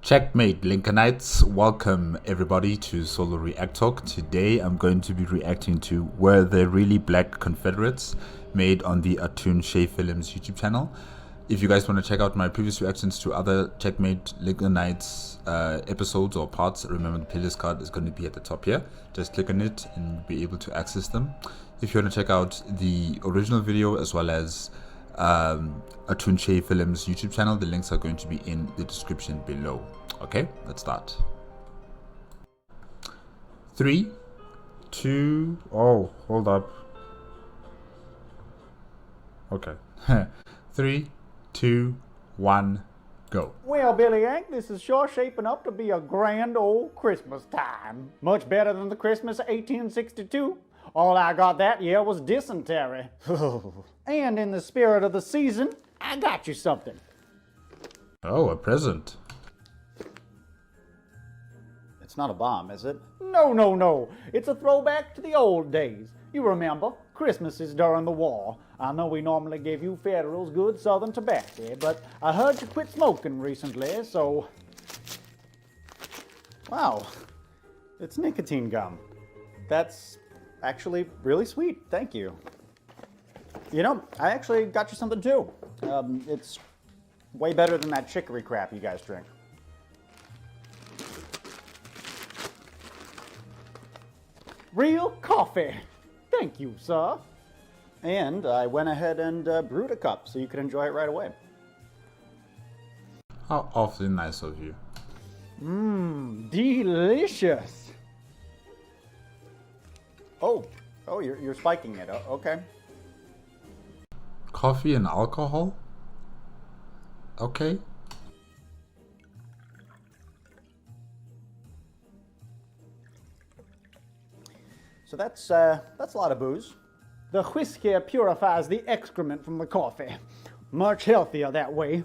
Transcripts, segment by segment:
Checkmate Lincolnites, welcome everybody to Solo ReacTalk. Today I'm going to be reacting to Were They Really Black Confederates, made on the Atun-Shei Films YouTube channel. If you guys want to check out my previous reactions to other Checkmate Lincolnites episodes or parts, remember the playlist card is going to be at the top here. Just click on it and you'll be able to access them. If you want to check out the original video as well as Atun-Shei Films YouTube channel, the links are going to be in the description below. Okay, let's start. 3, 2, oh, hold up. Okay. 3, 2, 1, go. Well, Billy Yank, this is sure shaping up to be a grand old Christmas time. Much better than the Christmas of 1862. All I got that year was dysentery. And in the spirit of the season, I got you something. Oh, a present. It's not a bomb, is it? No. It's a throwback to the old days. You remember, Christmases during the war. I know we normally give you Federals good Southern tobacco, but I heard you quit smoking recently, so... Wow, it's nicotine gum. That's actually really sweet, thank you. You know, I actually got you something too. It's way better than that chicory crap you guys drink. Real coffee. Thank you, sir. And I went ahead and brewed a cup so you could enjoy it right away. How awfully nice of you. Delicious. Oh, you're spiking it. Okay. Coffee and alcohol? Okay. So that's a lot of booze. The whiskey purifies the excrement from the coffee. Much healthier that way.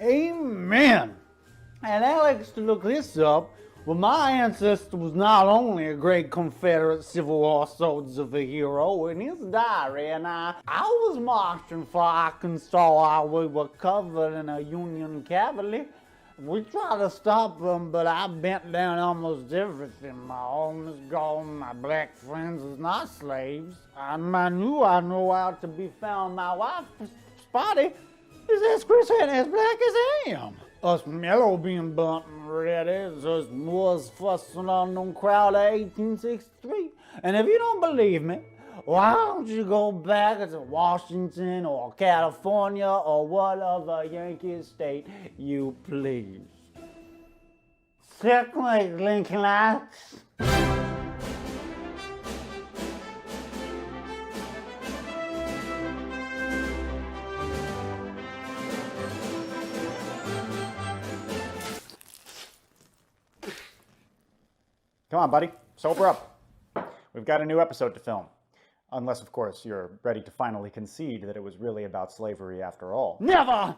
Amen. And Alex, to look this up, well, my ancestor was not only a great Confederate Civil War soldier of a hero. In his diary, and I was marching for Arkansas while we were covered in a Union cavalry. We tried to stop them, but I bent down almost everything. My home is gone, my black friends is not slaves. And I knew I know how to be found. My wife, Spotty, is as Chris and as black as I am. Us mellow being burnt and ready, us was fussing on them crowd of 1863. And if you don't believe me, why don't you go back to Washington or California or whatever Yankee state you please. Checkmate, Lincolnites. Come on, buddy. Sober up. We've got a new episode to film. Unless, of course, you're ready to finally concede that it was really about slavery after all. Never!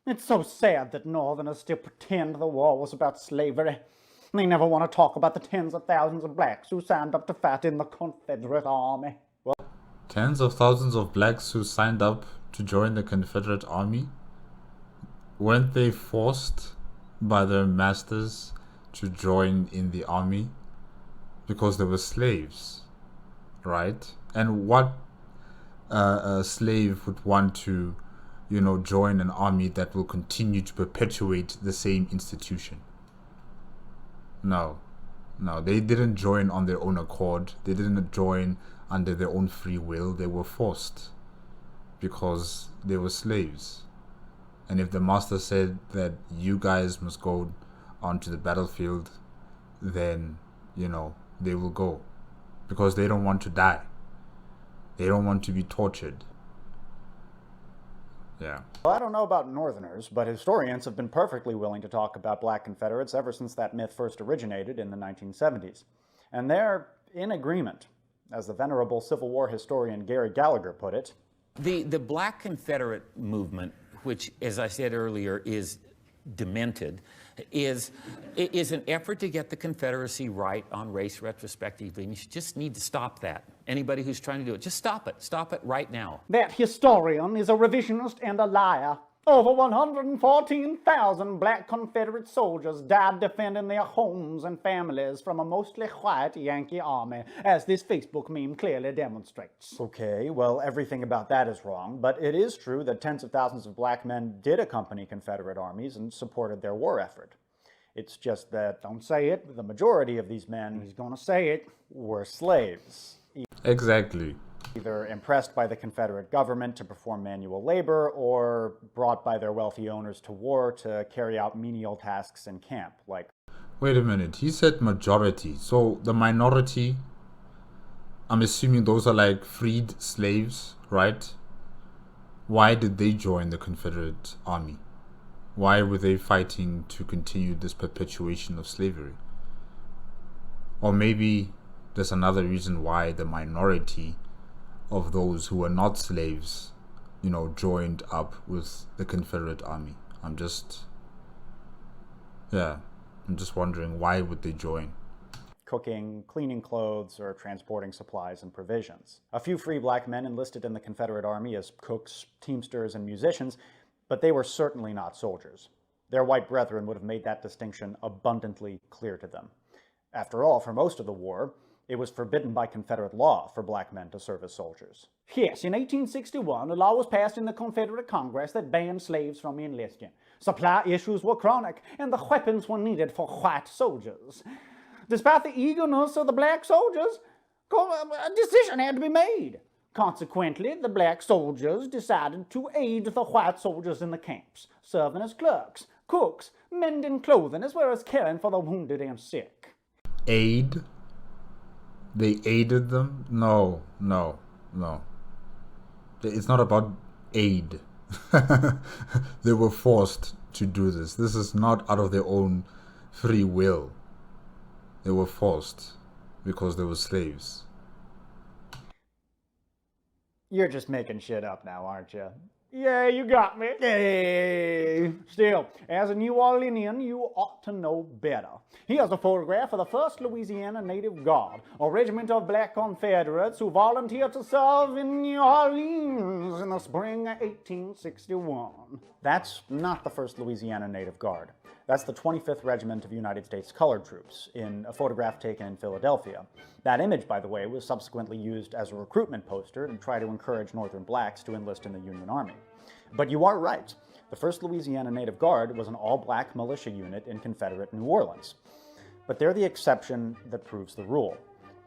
It's so sad that Northerners still pretend the war was about slavery. They never want to talk about the tens of thousands of blacks who signed up to fight in the Confederate Army. Well, Tens of thousands of blacks who signed up to join the Confederate Army? Weren't they forced by their masters to join in the army? Because they were slaves, right? And what a slave would want to, join an army that will continue to perpetuate the same institution? No, they didn't join on their own accord. They didn't join under their own free will. They were forced because they were slaves. And if the master said that you guys must go onto the battlefield, then, they will go. Because they don't want to die. They don't want to be tortured. Yeah. Well, I don't know about Northerners, but historians have been perfectly willing to talk about black Confederates ever since that myth first originated in the 1970s. And they're in agreement. As the venerable Civil War historian Gary Gallagher put it, the Black Confederate movement, which, as I said earlier, is demented, is an effort to get the Confederacy right on race retrospectively. And you just need to stop that. Anybody who's trying to do it, just stop it. Stop it right now. That historian is a revisionist and a liar. Over 114,000 black Confederate soldiers died defending their homes and families from a mostly white Yankee army, as this Facebook meme clearly demonstrates. Okay, well, everything about that is wrong, but it is true that tens of thousands of black men did accompany Confederate armies and supported their war effort. It's just that, Don't say it. the majority of these men He's gonna say it. were slaves, Exactly. either impressed by the Confederate government to perform manual labor or brought by their wealthy owners to war to carry out menial tasks in camp, like... Wait a minute. He said majority. So the minority, I'm assuming those are like freed slaves, right? Why did they join the Confederate Army? Why were they fighting to continue this perpetuation of slavery? Or maybe there's another reason why the minority of those who were not slaves, joined up with the Confederate Army. I'm just wondering, why would they join? cooking, cleaning clothes, or transporting supplies and provisions. A few free black men enlisted in the Confederate Army as cooks, teamsters, and musicians, but they were certainly not soldiers. Their white brethren would have made that distinction abundantly clear to them. After all, for most of the war, it was forbidden by Confederate law for black men to serve as soldiers. Yes, in 1861, a law was passed in the Confederate Congress that banned slaves from enlisting. Supply issues were chronic, and the weapons were needed for white soldiers. Despite the eagerness of the black soldiers, a decision had to be made. Consequently, the black soldiers decided to aid the white soldiers in the camps, serving as clerks, cooks, mending clothing, as well as caring for the wounded and sick. Aid? They aided them? No. It's not about aid. They were forced to do this. This is not out of their own free will. They were forced because they were slaves. You're just making shit up now, aren't you? Yeah, you got me. Hey. Still, as a New Orleanian, you ought to know better. Here's a photograph of the 1st Louisiana Native Guard, a regiment of black Confederates who volunteered to serve in New Orleans in the spring of 1861. That's not the 1st Louisiana Native Guard. That's the 25th Regiment of United States Colored Troops, in a photograph taken in Philadelphia. That image, by the way, was subsequently used as a recruitment poster to try to encourage Northern blacks to enlist in the Union Army. But you are right. The 1st Louisiana Native Guard was an all-black militia unit in Confederate New Orleans. But they're the exception that proves the rule.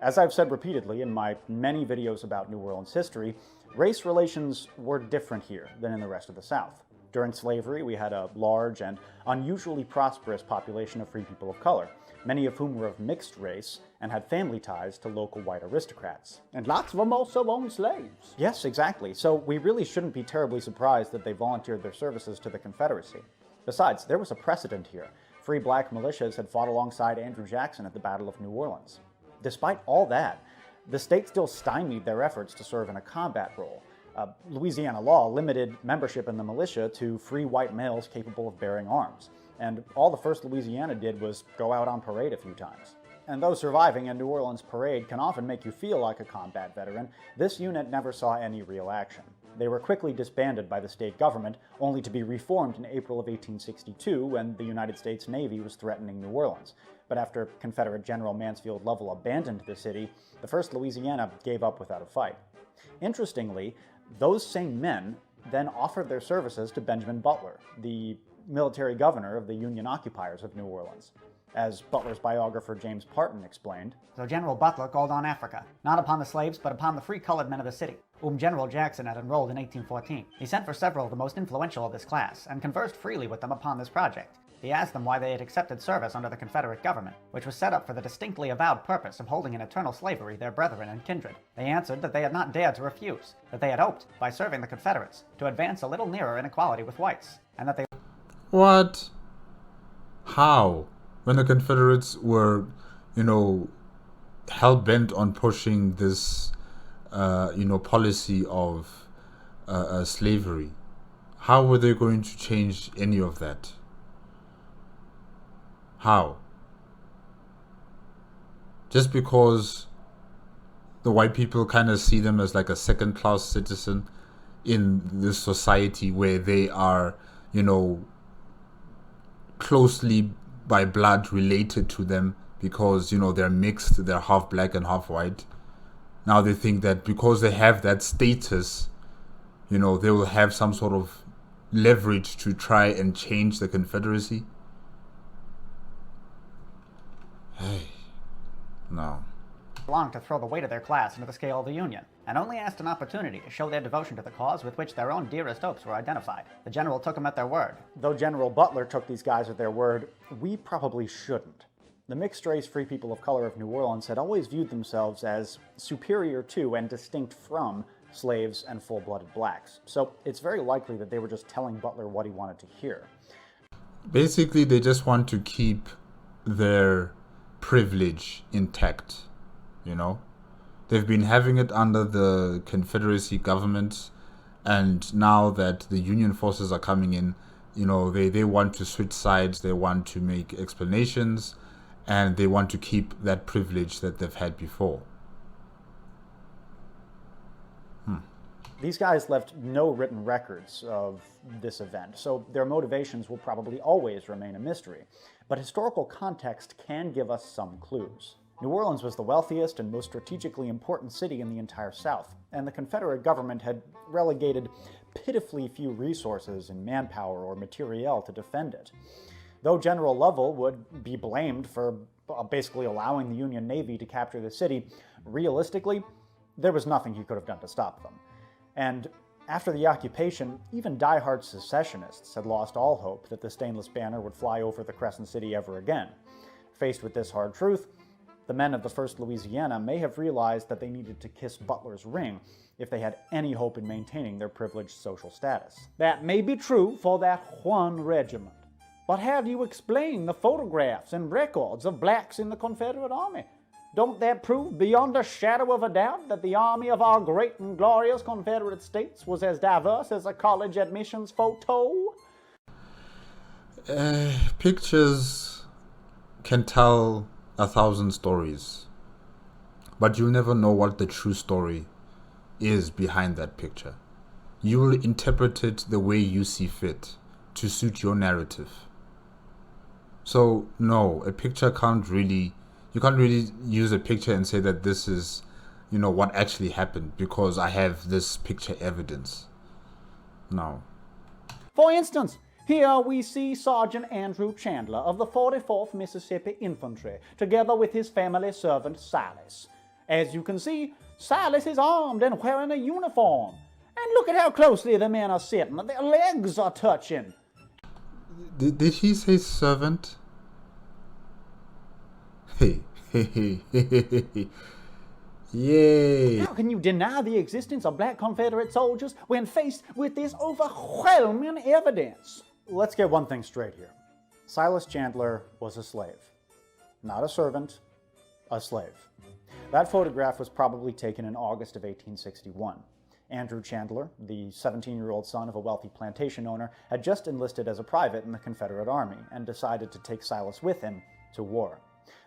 As I've said repeatedly in my many videos about New Orleans history, race relations were different here than in the rest of the South. During slavery, we had a large and unusually prosperous population of free people of color, many of whom were of mixed race and had family ties to local white aristocrats. And lots of them also owned slaves. Yes, exactly. So we really shouldn't be terribly surprised that they volunteered their services to the Confederacy. Besides, there was a precedent here. Free black militias had fought alongside Andrew Jackson at the Battle of New Orleans. Despite all that, the state still stymied their efforts to serve in a combat role. Louisiana law limited membership in the militia to free white males capable of bearing arms, and all the 1st Louisiana did was go out on parade a few times. And though surviving a New Orleans parade can often make you feel like a combat veteran, this unit never saw any real action. They were quickly disbanded by the state government, only to be reformed in April of 1862 when the United States Navy was threatening New Orleans. But after Confederate General Mansfield Lovell abandoned the city, the 1st Louisiana gave up without a fight. Interestingly, those same men then offered their services to Benjamin Butler, the military governor of the Union occupiers of New Orleans. As Butler's biographer James Parton explained, So General Butler called on Africa, not upon the slaves, but upon the free colored men of the city, whom General Jackson had enrolled in 1814. He sent for several of the most influential of this class, and conversed freely with them upon this project. He asked them why they had accepted service under the Confederate government, which was set up for the distinctly avowed purpose of holding in eternal slavery their brethren and kindred. They answered that they had not dared to refuse, that they had hoped, by serving the Confederates, to advance a little nearer in equality with whites, and that they... What? How? When the Confederates were, hell-bent on pushing this, policy of slavery, how were they going to change any of that? How? Just because the white people kind of see them as like a second-class citizen in this society where they are, closely by blood related to them because, they're mixed, they're half black and half white. Now they think that because they have that status, they will have some sort of leverage to try and change the Confederacy. Hey, no. Long to throw the weight of their class into the scale of the Union, and only asked an opportunity to show their devotion to the cause with which their own dearest hopes were identified. The general took them at their word. Though General Butler took these guys at their word, we probably shouldn't. The mixed-race free people of color of New Orleans had always viewed themselves as superior to and distinct from slaves and full-blooded blacks, so it's very likely that they were just telling Butler what he wanted to hear. Basically, they just want to keep their privilege intact, They've been having it under the Confederacy government, and now that the Union forces are coming in, they want to switch sides, they want to make explanations, and they want to keep that privilege that they've had before. These guys left no written records of this event, so their motivations will probably always remain a mystery. But historical context can give us some clues. New Orleans was the wealthiest and most strategically important city in the entire South, and the Confederate government had relegated pitifully few resources in manpower or materiel to defend it. Though General Lovell would be blamed for basically allowing the Union Navy to capture the city, realistically, there was nothing he could have done to stop them. And after the occupation, even diehard secessionists had lost all hope that the stainless banner would fly over the Crescent City ever again. Faced with this hard truth, the men of the 1st Louisiana may have realized that they needed to kiss Butler's ring if they had any hope in maintaining their privileged social status. That may be true for that one regiment. But how do you explain the photographs and records of blacks in the Confederate Army? Don't that prove beyond a shadow of a doubt that the army of our great and glorious Confederate States was as diverse as a college admissions photo? Pictures can tell 1,000 stories, but you'll never know what the true story is behind that picture. You will interpret it the way you see fit to suit your narrative. So no, you can't really use a picture and say that this is, what actually happened because I have this picture evidence. No. For instance, here we see Sergeant Andrew Chandler of the 44th Mississippi Infantry, together with his family servant Silas. As you can see, Silas is armed and wearing a uniform. And look at how closely the men are sitting. Their legs are touching. Did he say servant? Hey. Yay! How can you deny the existence of black Confederate soldiers when faced with this overwhelming evidence? Let's get one thing straight here. Silas Chandler was a slave. Not a servant, a slave. That photograph was probably taken in August of 1861. Andrew Chandler, the 17-year-old son of a wealthy plantation owner, had just enlisted as a private in the Confederate Army and decided to take Silas with him to war.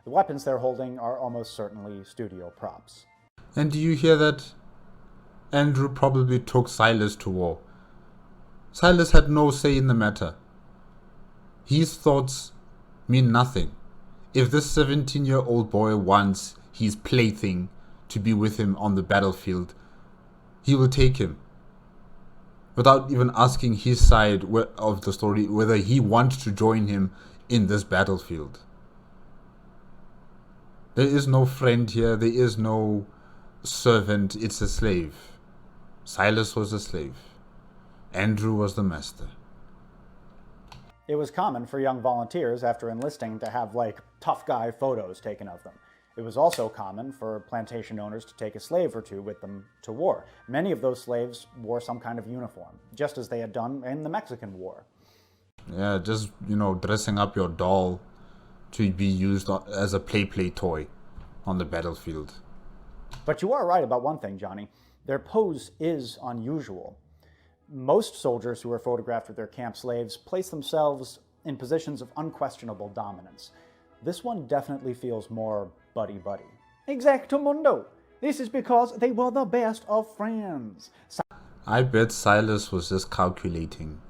The weapons they're holding are almost certainly studio props. And do you hear that? Andrew probably took Silas to war. Silas had no say in the matter. His thoughts mean nothing. If this 17-year-old boy wants his plaything to be with him on the battlefield, he will take him. Without even asking his side of the story, whether he wants to join him in this battlefield. There is no friend here, there is no servant, it's a slave. Silas was a slave. Andrew was the master. It was common for young volunteers after enlisting to have, tough guy photos taken of them. It was also common for plantation owners to take a slave or two with them to war. Many of those slaves wore some kind of uniform, just as they had done in the Mexican War. Yeah, just, dressing up your doll to be used as a play toy on the battlefield. But you are right about one thing, Johnny. Their pose is unusual. Most soldiers who are photographed with their camp slaves place themselves in positions of unquestionable dominance. This one definitely feels more buddy-buddy. Exactamundo. This is because they were the best of friends. I bet Silas was just calculating.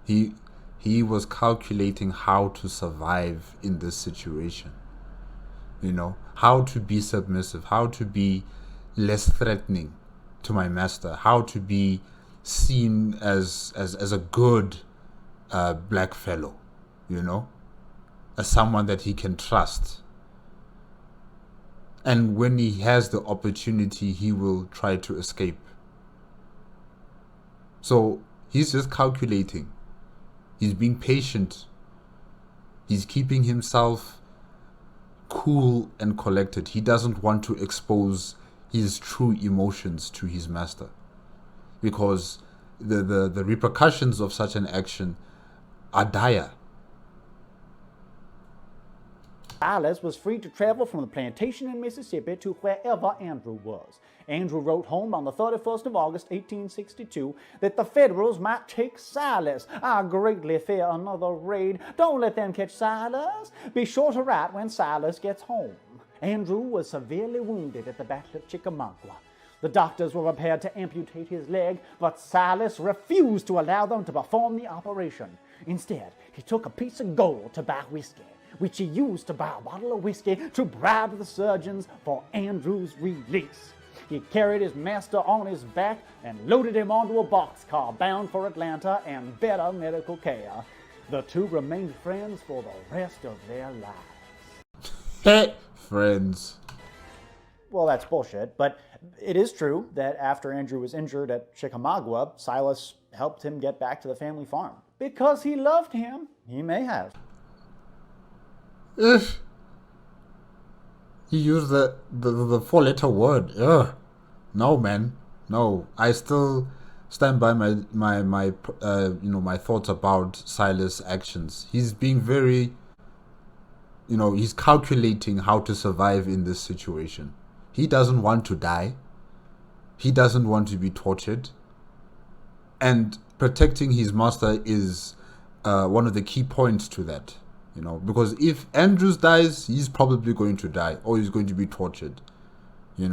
He was calculating how to survive in this situation. You know, how to be submissive, how to be less threatening to my master, how to be seen as a good black fellow, you know, as someone that he can trust. And when he has the opportunity, he will try to escape. So he's just calculating. He's being patient. He's keeping himself cool and collected. He doesn't want to expose his true emotions to his master, because the repercussions of such an action are dire. Silas was free to travel from the plantation in Mississippi to wherever Andrew was. Andrew wrote home on the 31st of August, 1862, that the Federals might take Silas. I greatly fear another raid. Don't let them catch Silas. Be sure to write when Silas gets home. Andrew was severely wounded at the Battle of Chickamauga. The doctors were prepared to amputate his leg, but Silas refused to allow them to perform the operation. Instead, he took a piece of gold to buy whiskey, which he used to buy a bottle of whiskey to bribe the surgeons for Andrew's release. He carried his master on his back and loaded him onto a boxcar bound for Atlanta and better medical care. The two remained friends for the rest of their lives. Friends. Well, that's bullshit, but it is true that after Andrew was injured at Chickamauga, Silas helped him get back to the family farm. Because he loved him. He may have. Ugh. He used the 4-letter word. Ugh. No, man. No. I still stand by my thoughts about Silas' actions. He's being very, he's calculating how to survive in this situation. He doesn't want to die. He doesn't want to be tortured. And protecting his master is one of the key points to that. Because if Andrews dies, he's probably going to die, or he's going to be tortured. I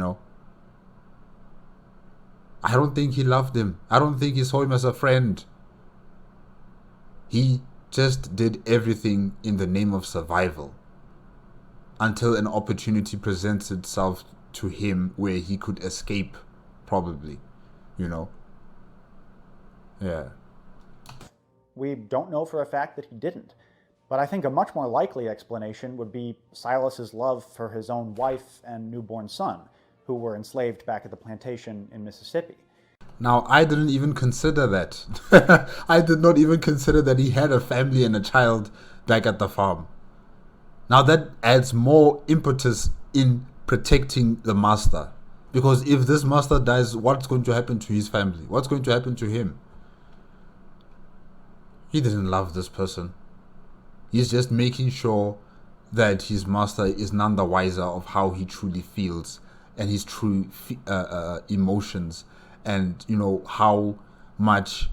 don't think he loved him. I don't think he saw him as a friend. He just did everything in the name of survival until an opportunity presents itself to him where he could escape, probably. Yeah. We don't know for a fact that he didn't. But I think a much more likely explanation would be Silas's love for his own wife and newborn son, who were enslaved back at the plantation in Mississippi. Now, I didn't even consider that. I did not even consider that he had a family and a child back at the farm. Now, that adds more impetus in protecting the master. Because if this master dies, what's going to happen to his family? What's going to happen to him? He didn't love this person. He's just making sure that his master is none the wiser of how he truly feels and his true emotions, and how much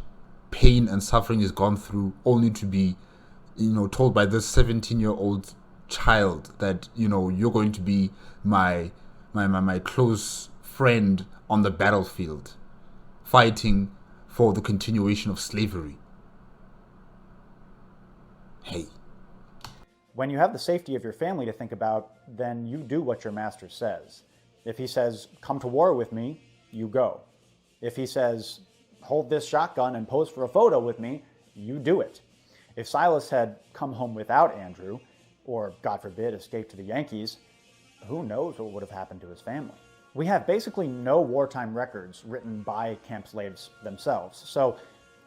pain and suffering is gone through, only to be told by this 17-year-old child that you're going to be my close friend on the battlefield, fighting for the continuation of slavery. Hey. When you have the safety of your family to think about, then you do what your master says. If he says, come to war with me, you go. If he says, hold this shotgun and pose for a photo with me, you do it. If Silas had come home without Andrew, or, God forbid, escaped to the Yankees, who knows what would have happened to his family? We have basically no wartime records written by camp slaves themselves, so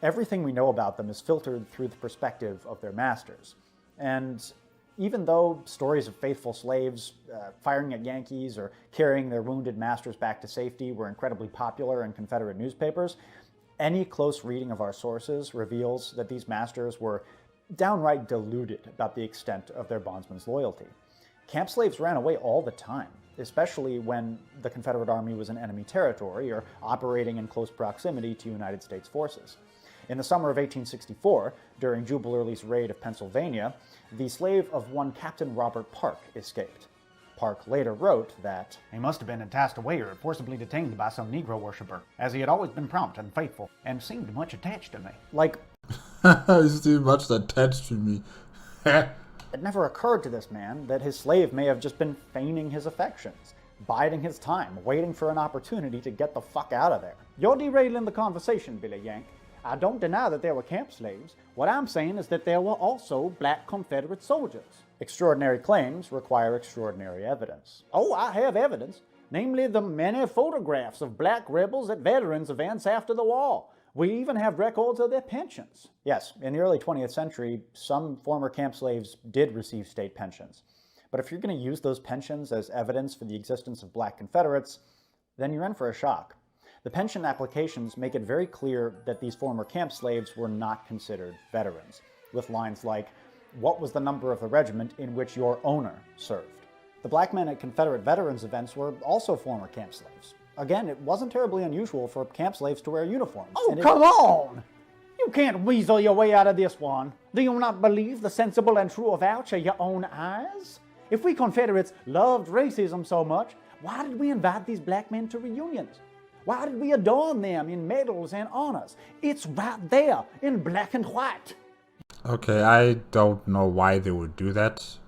everything we know about them is filtered through the perspective of their masters. And even though stories of faithful slaves firing at Yankees or carrying their wounded masters back to safety were incredibly popular in Confederate newspapers, any close reading of our sources reveals that these masters were downright deluded about the extent of their bondsmen's loyalty. Camp slaves ran away all the time, especially when the Confederate Army was in enemy territory or operating in close proximity to United States forces. In the summer of 1864, during Jubal Early's raid of Pennsylvania, the slave of one Captain Robert Park escaped. Park later wrote that He must have been cast away or forcibly detained by some Negro worshiper, as he had always been prompt and faithful, and seemed much attached to me. like, He's too much attached to me. it never occurred to this man that his slave may have just been feigning his affections, biding his time, waiting for an opportunity to get the fuck out of there. You're derailing the conversation, Billy Yank. I don't deny that there were camp slaves. What I'm saying is that there were also black Confederate soldiers. Extraordinary claims require extraordinary evidence. Oh, I have evidence, namely the many photographs of black rebels at veterans events after the war. We even have records of their pensions. Yes, in the early 20th century, some former camp slaves did receive state pensions. But if you're going to use those pensions as evidence for the existence of black Confederates, then you're in for a shock. The pension applications make it very clear that these former camp slaves were not considered veterans, with lines like, "What was the number of the regiment in which your owner served?" The black men at Confederate veterans events were also former camp slaves. Again, it wasn't terribly unusual for camp slaves to wear uniforms. Oh, come on! You can't weasel your way out of this one. Do you not believe the sensible and true avouch of your own eyes? If we Confederates loved racism so much, why did we invite these black men to reunions? Why did we adorn them in medals and honors? It's right there in black and white. Okay, I don't know why they would do that.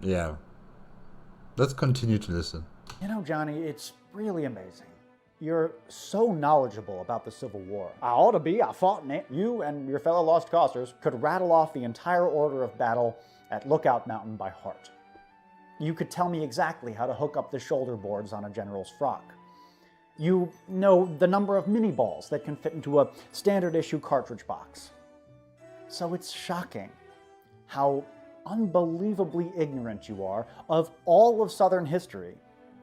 Yeah. Let's continue to listen. You know, Johnny, it's really amazing. You're so knowledgeable about the Civil War. I ought to be. I fought in it. You and your fellow Lost Causers could rattle off the entire order of battle at Lookout Mountain by heart. You could tell me exactly how to hook up the shoulder boards on a general's frock. You know the number of mini balls that can fit into a standard issue cartridge box. So it's shocking how unbelievably ignorant you are of all of Southern history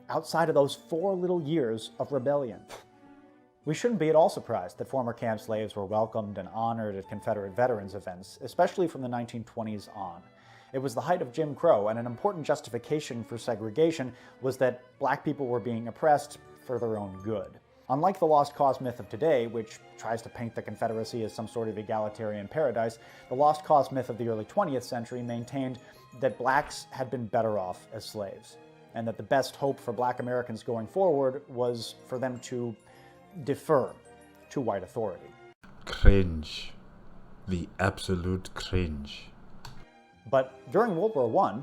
outside of those 4 little years of rebellion. We shouldn't be at all surprised that former camp slaves were welcomed and honored at Confederate veterans events, especially from the 1920s on. It was the height of Jim Crow, and an important justification for segregation was that black people were being oppressed for their own good. Unlike the lost cause myth of today, which tries to paint the Confederacy as some sort of egalitarian paradise, the lost cause myth of the early 20th century maintained that blacks had been better off as slaves, and that the best hope for black Americans going forward was for them to defer to white authority. Cringe. The absolute cringe. But during World War I,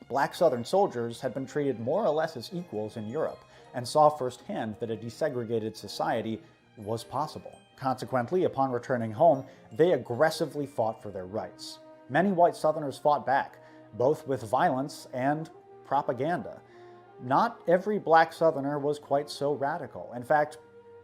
black Southern soldiers had been treated more or less as equals in Europe, and saw firsthand that a desegregated society was possible. Consequently, upon returning home, they aggressively fought for their rights. Many white Southerners fought back, both with violence and propaganda. Not every black Southerner was quite so radical. In fact,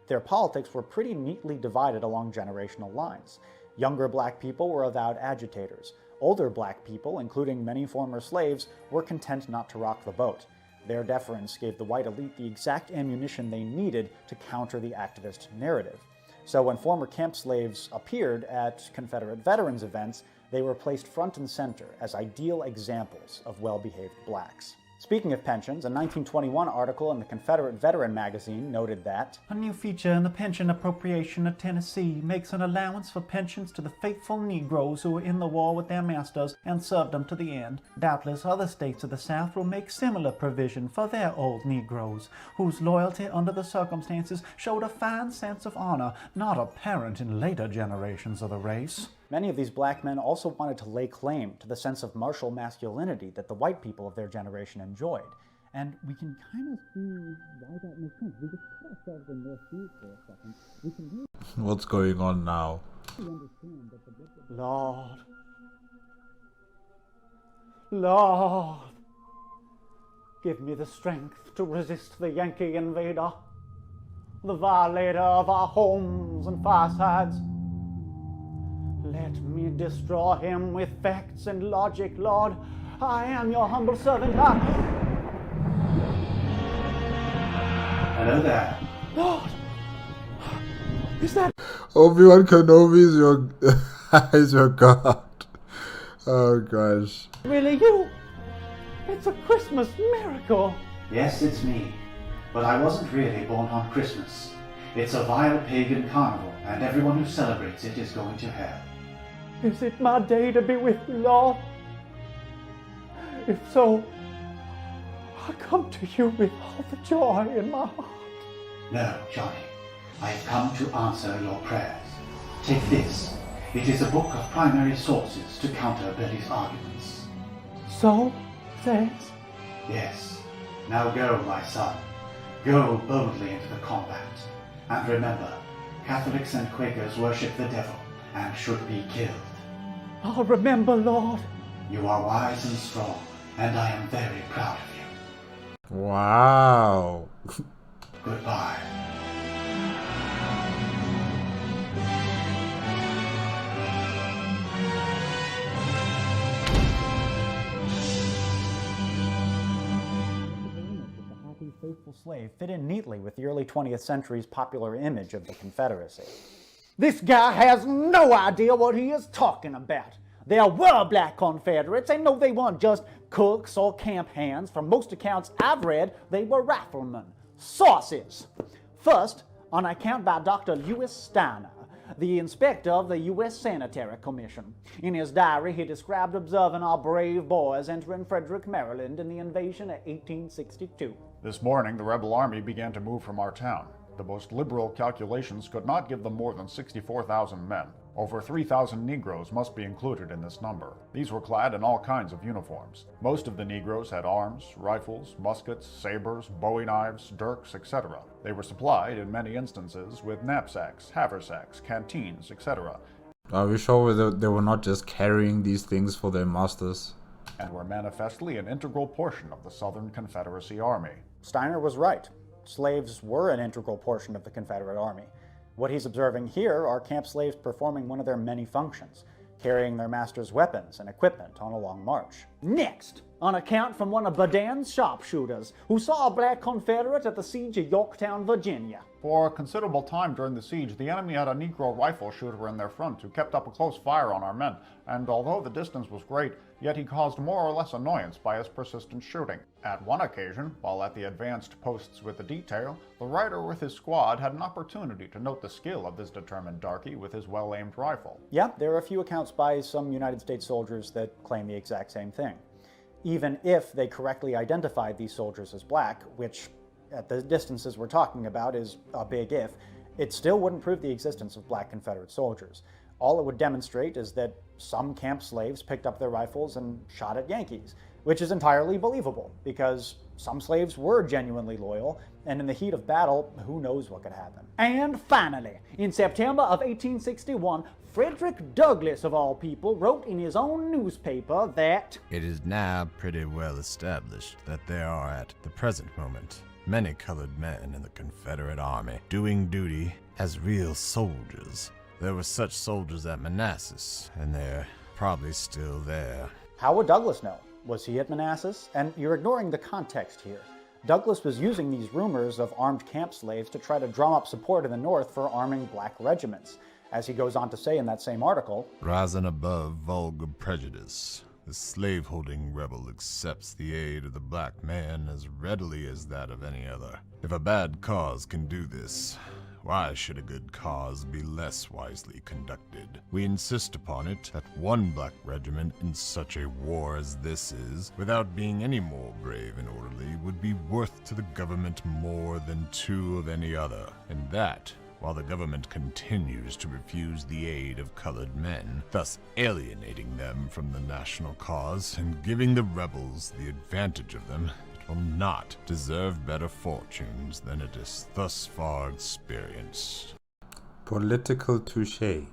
their politics were pretty neatly divided along generational lines. Younger black people were avowed agitators. Older black people, including many former slaves, were content not to rock the boat. Their deference gave the white elite the exact ammunition they needed to counter the activist narrative. So when former camp slaves appeared at Confederate veterans events, they were placed front and center as ideal examples of well-behaved blacks. Speaking of pensions, a 1921 article in the Confederate Veteran magazine noted that A new feature in the pension appropriation of Tennessee makes an allowance for pensions to the faithful Negroes who were in the war with their masters and served them to the end. Doubtless other states of the South will make similar provision for their old Negroes, whose loyalty under the circumstances showed a fine sense of honor not apparent in later generations of the race. many of these black men also wanted to lay claim to the sense of martial masculinity that the white people of their generation enjoyed. And we can kind of see why that makes sense. We just put ourselves in their shoes for a second. We can really What's going on now? understand that the Lord, give me the strength to resist the Yankee invader, the violator of our homes and firesides. Let me destroy him with facts and logic, Lord. I am your humble servant. Hello there. Lord, is that... Obi-Wan Kenobi is your is your god. Oh gosh. really you? It's a Christmas miracle. Yes, it's me. But I wasn't really born on Christmas. It's a vile pagan carnival, and everyone who celebrates it is going to hell. Is it my day to be with you, Lord? If so, I come to you with all the joy in my heart. No, Johnny. I have come to answer your prayers. Take this. It is a book of primary sources to counter Billy's arguments. So, thanks. Yes. Now go, my son. Go boldly into the combat. And remember, Catholics and Quakers worship the devil and should be killed. I'll remember, Lord. You are wise and strong, and I am very proud of you. Wow. Goodbye. Faithful slave fit in neatly with the early 20th century's popular image of the Confederacy. This guy has no idea what he is talking about. There were black Confederates, and no, they weren't just cooks or camp hands. From most accounts I've read, they were riflemen. Sources. First, on account by Dr. Lewis Steiner, the inspector of the U.S. Sanitary Commission. In his diary, he described observing our brave boys entering Frederick, Maryland in the invasion of 1862. This morning, the rebel army began to move from our town. The most liberal calculations could not give them more than 64,000 men. Over 3,000 Negroes must be included in this number. These were clad in all kinds of uniforms. Most of the Negroes had arms, rifles, muskets, sabers, bowie knives, dirks, etc. They were supplied, in many instances, with knapsacks, haversacks, canteens, etc. Are we sure they were not just carrying these things for their masters? And were manifestly an integral portion of the Southern Confederacy Army. Steiner was right. Slaves were an integral portion of the Confederate Army. What he's observing here are camp slaves performing one of their many functions, carrying their master's weapons and equipment on a long march. Next, on account from one of Badan's sharpshooters, who saw a black Confederate at the siege of Yorktown, Virginia. For a considerable time during the siege, the enemy had a Negro rifle shooter in their front who kept up a close fire on our men, and although the distance was great, yet he caused more or less annoyance by his persistent shooting. At one occasion, while at the advanced posts with the detail, the rider with his squad had an opportunity to note the skill of this determined darky with his well-aimed rifle. Yeah, there are a few accounts by some United States soldiers that claim the exact same thing. Even if they correctly identified these soldiers as black, which at the distances we're talking about is a big if, it still wouldn't prove the existence of black Confederate soldiers. All it would demonstrate is that some camp slaves picked up their rifles and shot at Yankees, which is entirely believable because some slaves were genuinely loyal, and in the heat of battle, who knows what could happen. And finally, in September of 1861, Frederick Douglass, of all people, wrote in his own newspaper that it is now pretty well established that there are at the present moment many colored men in the Confederate Army doing duty as real soldiers. There were such soldiers at Manassas, and they're probably still there. How would Douglass know? Was he at Manassas? And you're ignoring the context here. Douglass was using these rumors of armed camp slaves to try to drum up support in the North for arming black regiments. As he goes on to say in that same article, rising above vulgar prejudice, the slaveholding rebel accepts the aid of the black man as readily as that of any other. If a bad cause can do this, why should a good cause be less wisely conducted? We insist upon it that one black regiment in such a war as this is, without being any more brave and orderly, would be worth to the government more than two of any other, and that while the government continues to refuse the aid of colored men, thus alienating them from the national cause and giving the rebels the advantage of them, it will not deserve better fortunes than it has thus far experienced. Political touche.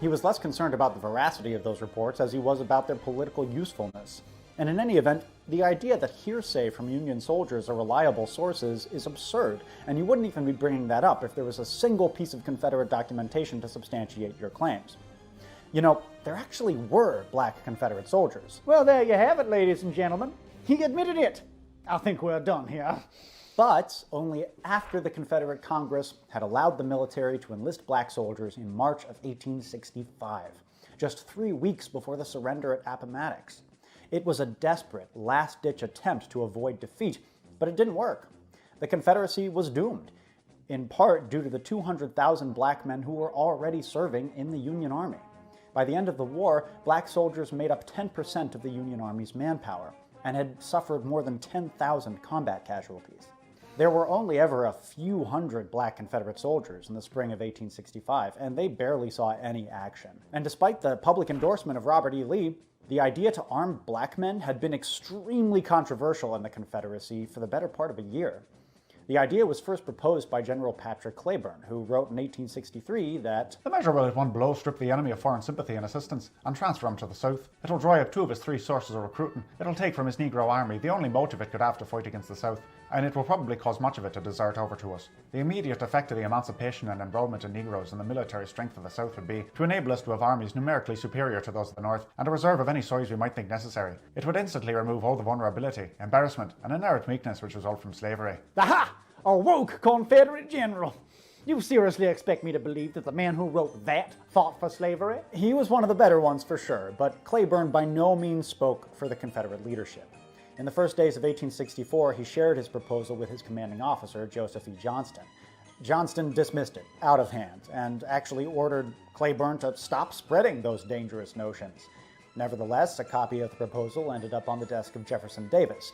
He was less concerned about the veracity of those reports as he was about their political usefulness. And in any event, the idea that hearsay from Union soldiers are reliable sources is absurd, and you wouldn't even be bringing that up if there was a single piece of Confederate documentation to substantiate your claims. You know, there actually were black Confederate soldiers. Well, there you have it, ladies and gentlemen. He admitted it. I think we're done here. But only after the Confederate Congress had allowed the military to enlist black soldiers in March of 1865, just 3 weeks before the surrender at Appomattox. It was a desperate, last-ditch attempt to avoid defeat, but it didn't work. The Confederacy was doomed. in part due to the 200,000 black men who were already serving in the Union Army. By the end of the war, black soldiers made up 10% of the Union Army's manpower and had suffered more than 10,000 combat casualties. There were only ever a few hundred black Confederate soldiers in the spring of 1865, and they barely saw any action. And despite the public endorsement of Robert E. Lee, the idea to arm black men had been extremely controversial in the Confederacy for the better part of a year. The idea was first proposed by General Patrick Cleburne, who wrote in 1863 that the measure will at one blow strip the enemy of foreign sympathy and assistance and transfer him to the South. It'll dry up 2 of his 3 sources of recruiting. It'll take from his Negro army the only motive it could have to fight against the South, and it will probably cause much of it to desert over to us. The immediate effect of the emancipation and enrollment of Negroes in the military strength of the South would be to enable us to have armies numerically superior to those of the North, and a reserve of any size we might think necessary. It would instantly remove all the vulnerability, embarrassment, and inherent weakness which result from slavery. Aha! A woke Confederate general. You seriously expect me to believe that the man who wrote that fought for slavery? He was one of the better ones for sure, but Cleburne by no means spoke for the Confederate leadership. In the first days of 1864, he shared his proposal with his commanding officer, Joseph E. Johnston. Johnston dismissed it out of hand and actually ordered Cleburne to stop spreading those dangerous notions. Nevertheless, a copy of the proposal ended up on the desk of Jefferson Davis.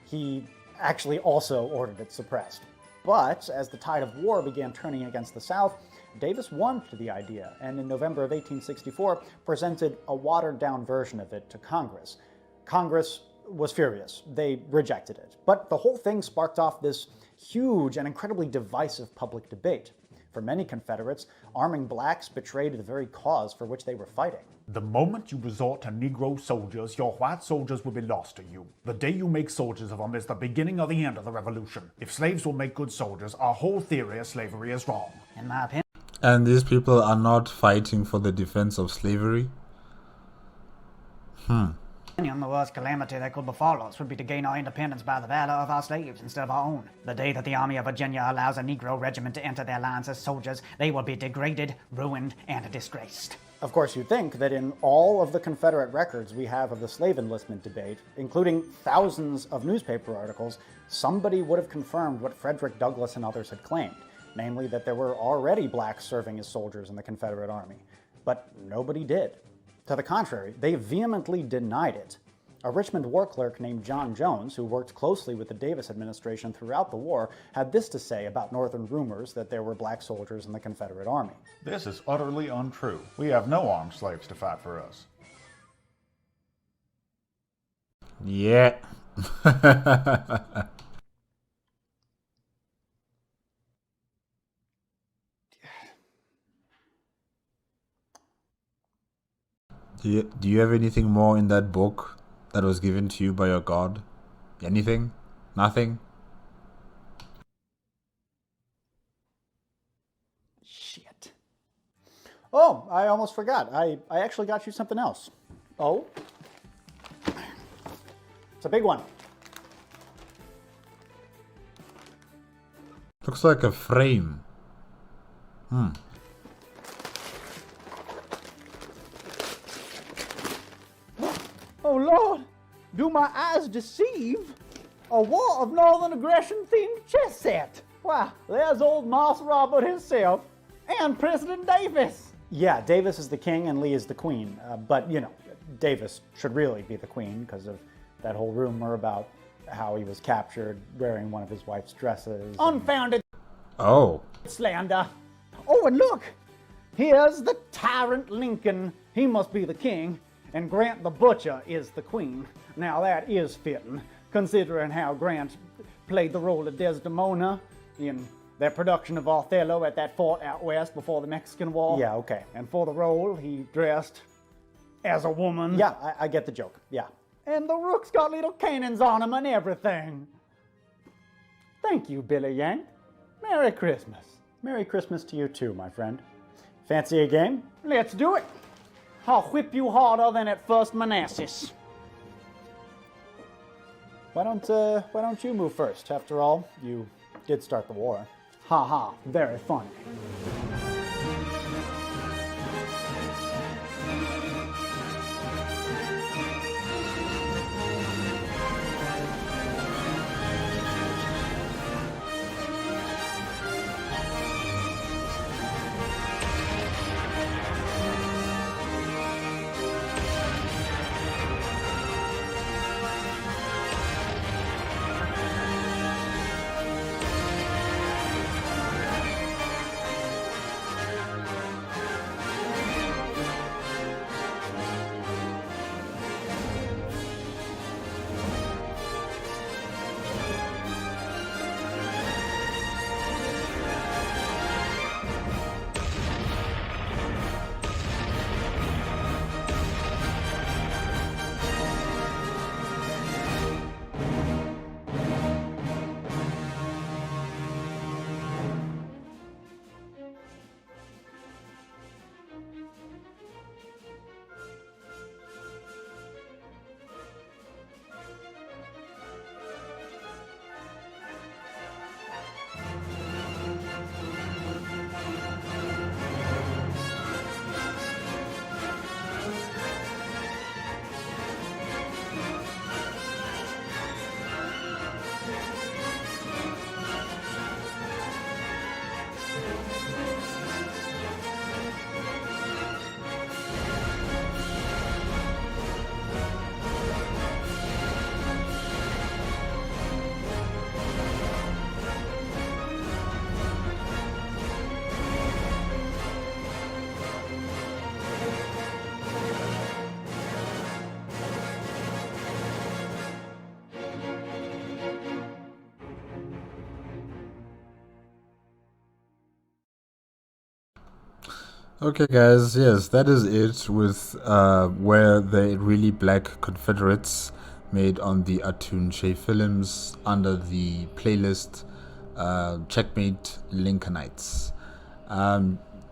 He actually also ordered it suppressed. But as the tide of war began turning against the South, Davis warmed to the idea and in November of 1864 presented a watered-down version of it to Congress. Congress was furious. They rejected it. But the whole thing sparked off this huge and incredibly divisive public debate. For many Confederates, arming blacks betrayed the very cause for which they were fighting. The moment you resort to Negro soldiers, your white soldiers will be lost to you. The day you make soldiers of them is the beginning of the end of the revolution. If slaves will make good soldiers, our whole theory of slavery is wrong. In my opinion. And these people are not fighting for the defense of slavery? The worst calamity that could befall us would be to gain our independence by the valor of our slaves instead of our own. The day that the Army of Virginia allows a Negro regiment to enter their lines as soldiers, they will be degraded, ruined, and disgraced. Of course, you'd think that in all of the Confederate records we have of the slave enlistment debate, including thousands of newspaper articles, somebody would have confirmed what Frederick Douglass and others had claimed, namely that there were already blacks serving as soldiers in the Confederate Army. But nobody did. To the contrary, they vehemently denied it. A Richmond war clerk named John Jones, who worked closely with the Davis administration throughout the war, had this to say about Northern rumors that there were black soldiers in the Confederate Army. This is utterly untrue. We have no armed slaves to fight for us. Yeah. Do you have anything more in that book that was given to you by your God? Anything? Nothing? Shit. Oh, I almost forgot. I actually got you something else. Oh? It's a big one. Looks like a frame. Oh Lord, do my eyes deceive? A War of Northern Aggression themed chess set. Why, there's old Moss Robert himself and President Davis. Yeah, Davis is the king and Lee is the queen. But, you know, Davis should really be the queen because of that whole rumor about how he was captured wearing one of his wife's dresses. Unfounded Oh. slander. Oh, and look, here's the tyrant Lincoln. He must be the king. And Grant the Butcher is the queen. Now that is fitting, considering how Grant played the role of Desdemona in their production of Othello at that fort out west before the Mexican War. Yeah, okay. And for the role, he dressed as a woman. Yeah, I get the joke. Yeah. And the rook's got little cannons on him and everything. Thank you, Billy Yank. Merry Christmas. Merry Christmas to you too, my friend. Fancy a game? Let's do it. I'll whip you harder than at first Manassas. Why don't you move first? After all, you did start the war. Ha ha, very funny. Okay, guys, yes, that is it with where the really black Confederates made on the Atun-Shei Films under the playlist Checkmate Lincolnites.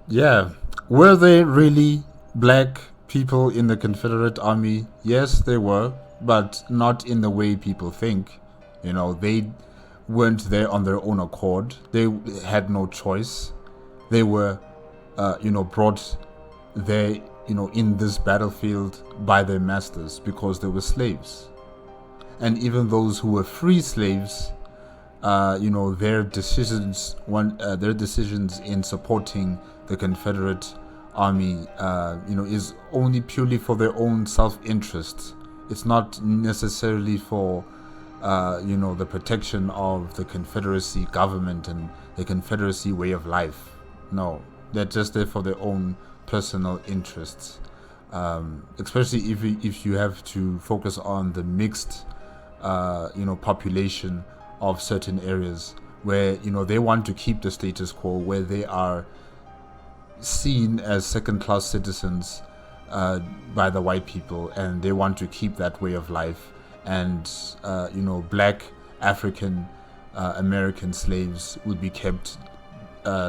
Yeah, were they really black people in the Confederate Army? Yes, they were, but not in the way people think. You know, they weren't there on their own accord. They had no choice. They were brought there, in this battlefield by their masters because they were slaves. And even those who were free slaves, their decisions in supporting the Confederate Army, is only purely for their own self-interest. It's not necessarily for, the protection of the Confederacy government and the Confederacy way of life. No, they're just there for their own personal interests. Especially if you have to focus on the mixed, population of certain areas where they want to keep the status quo, where they are seen as second-class citizens by the white people, and they want to keep that way of life. And black African American slaves would be kept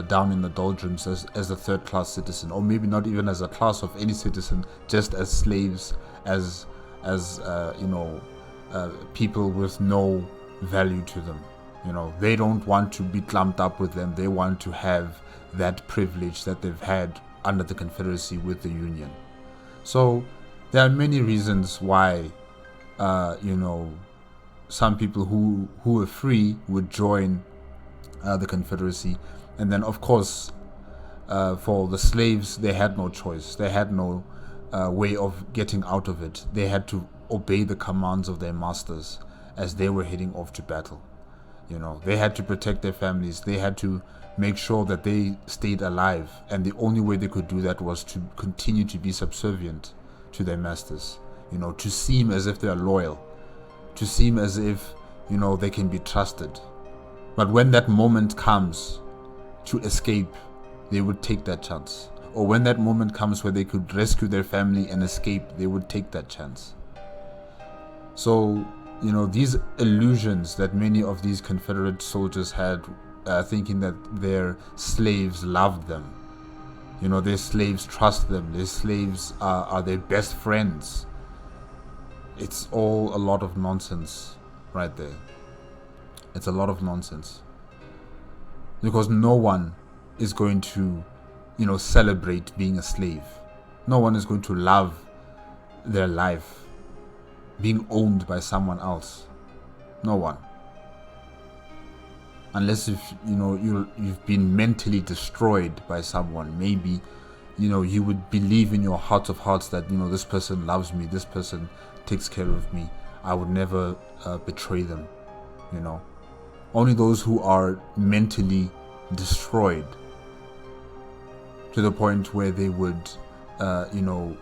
down in the doldrums as a third-class citizen, or maybe not even as a class of any citizen, just as slaves, as people with no value to them. They don't want to be clumped up with them. They want to have that privilege that they've had under the Confederacy with the Union. So there are many reasons why some people who were free would join the Confederacy. And then, of course, for the slaves, they had no choice. They had no way of getting out of it. They had to obey the commands of their masters as they were heading off to battle. They had to protect their families. They had to make sure that they stayed alive. And the only way they could do that was to continue to be subservient to their masters. To seem as if they are loyal. To seem as if, they can be trusted. But when that moment comes to escape, they would take that chance. Or when that moment comes where they could rescue their family and escape, they would take that chance. So, these illusions that many of these Confederate soldiers had, thinking that their slaves loved them, their slaves trust them, their slaves are their best friends. It's all a lot of nonsense right there. It's a lot of nonsense. Because no one is going to, celebrate being a slave. No one is going to love their life being owned by someone else. No one. Unless if you've been mentally destroyed by someone, maybe you would believe in your heart of hearts that this person loves me, this person takes care of me, I would never betray them. Only those who are mentally destroyed to the point where they would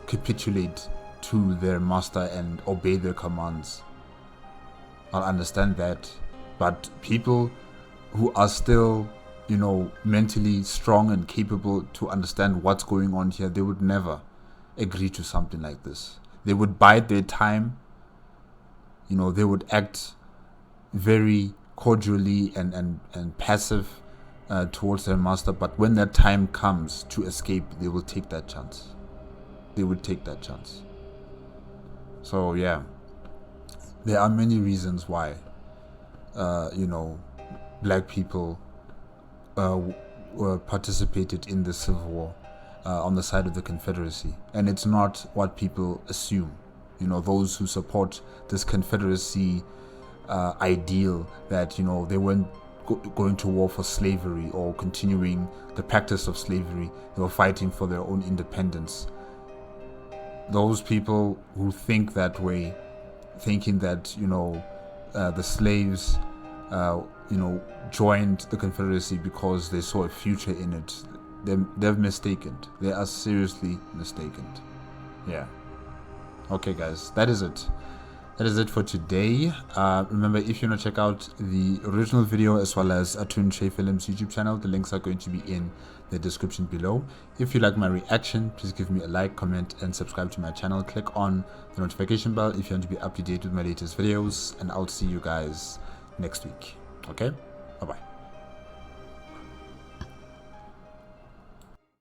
capitulate to their master and obey their commands, I'll understand that. But people who are still mentally strong and capable to understand what's going on here, they would never agree to something like this. They would bide their time. They would act very cordially and passive towards their master, but when that time comes to escape, they will take that chance. They would take that chance. So yeah, there are many reasons why black people were participated in the Civil War on the side of the Confederacy, and it's not what people assume. Those who support this Confederacy ideal that they weren't going to war for slavery or continuing the practice of slavery. They were fighting for their own independence. Those people who think that way, thinking that the slaves joined the Confederacy because they saw a future in it, they're mistaken. They are seriously mistaken. Yeah. Okay, guys, that is it. that is it for today. Remember, if you want to check out the original video as well as Atun-Shei Films YouTube channel, the links are going to be in the description below. If you like my reaction, please give me a like, comment, and subscribe to my channel. Click on the notification bell if you want to be up to date with my latest videos, and I'll see you guys next week. Okay, bye bye.